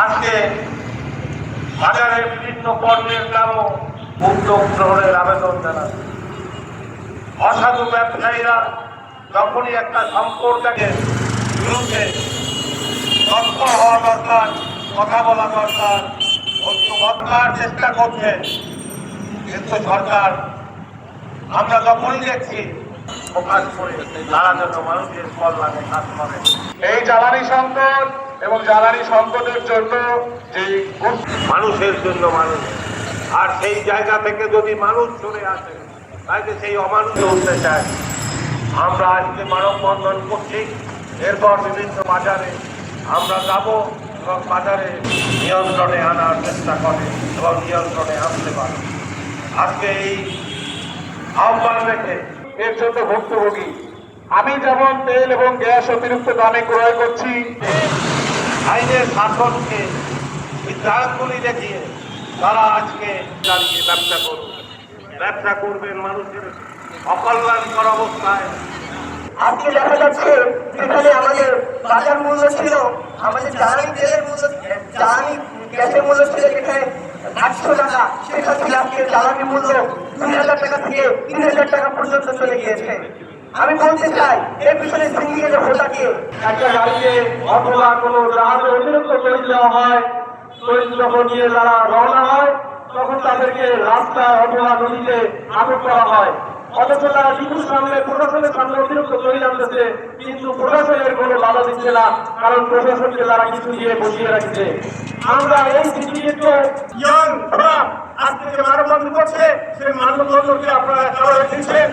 আজকে বাজারে বিভিন্ন পণ্যের দামও উদ্যোগ গ্রহণের আবেদন জানাচ্ছে। অসাধু ব্যবসায়ীরা যখনই একটা সম্পর্কের বিরুদ্ধে তৎপর হওয়া দরকার, কথা বলা দরকার, ঐক্যবদ্ধতার চেষ্টা করছে, কিন্তু সরকার আমরা যখনই দেখছি প্রকাশ করে তারা যেন মানুষের কল্যাণে কাজ করে। এই জ্বালানি সংকট এবং জ্বালানি সংকটের জন্য যে মানুষের জন্য মানুষ, আর সেই জায়গা থেকে যদি মানুষ চলে আসে তাহলে সেই অমানুষ উঠতে চায়। আমরা আজকে মানববন্ধন করছি, এরপর বিভিন্ন বাজারে আমরা যাব এবং বাজারে নিয়ন্ত্রণে আনার চেষ্টা করে এবং নিয়ন্ত্রণে আনতে পারে। আজকে এই আহ্বান রেখে এর জন্য ভুক্তভোগী আমি যেমন তেল এবং গ্যাস অতিরিক্ত দামে ক্রয় করছি, আইনের শাসনকে বিধানগুলি দেখিয়ে তারা আজকে দাঁড়িয়ে ব্যবসা করবেন মানুষের অকল্যাণকর অবস্থায়। আজকে দেখা যাচ্ছে যেখানে আমাদের বাজার মূল্য ছিল, আমাদের জ্বালানি তেলের মূল্য, জ্বালানি গ্যাসের মূল্য ছিল যেখানে 800 টাকা, সেখানে আজকে জ্বালানি মূল্য 2000 টাকা থেকে 3000 টাকা পর্যন্ত চলে গিয়েছে। আমি বলতে চাই এর পিছনে সিন্ডিকেটের ভোটাকে একটা গাড়িতে অথবা কোনো জাহাজে অতিরিক্ত তৈরি দেওয়া হয়, তৈরি যখন নিয়ে যারা রওনা হয় তখন তাদেরকে রাস্তায় অথবা নদীতে আটক করা হয়, অথচ তারা টিপুর সামনে প্রশাসনের সামনে অতিরিক্ত তৈরি আনতেছে, কিন্তু প্রশাসনের কোনো বাধা দিচ্ছে না, কারণ প্রশাসনকে তারা কিছু দিয়ে বসিয়ে রাখছে। আমরা এই সিন্ডিকেটকে আজকে যে মানববন্ধন করছে সেই মানববন্ধনকে আপনারা দিচ্ছেন।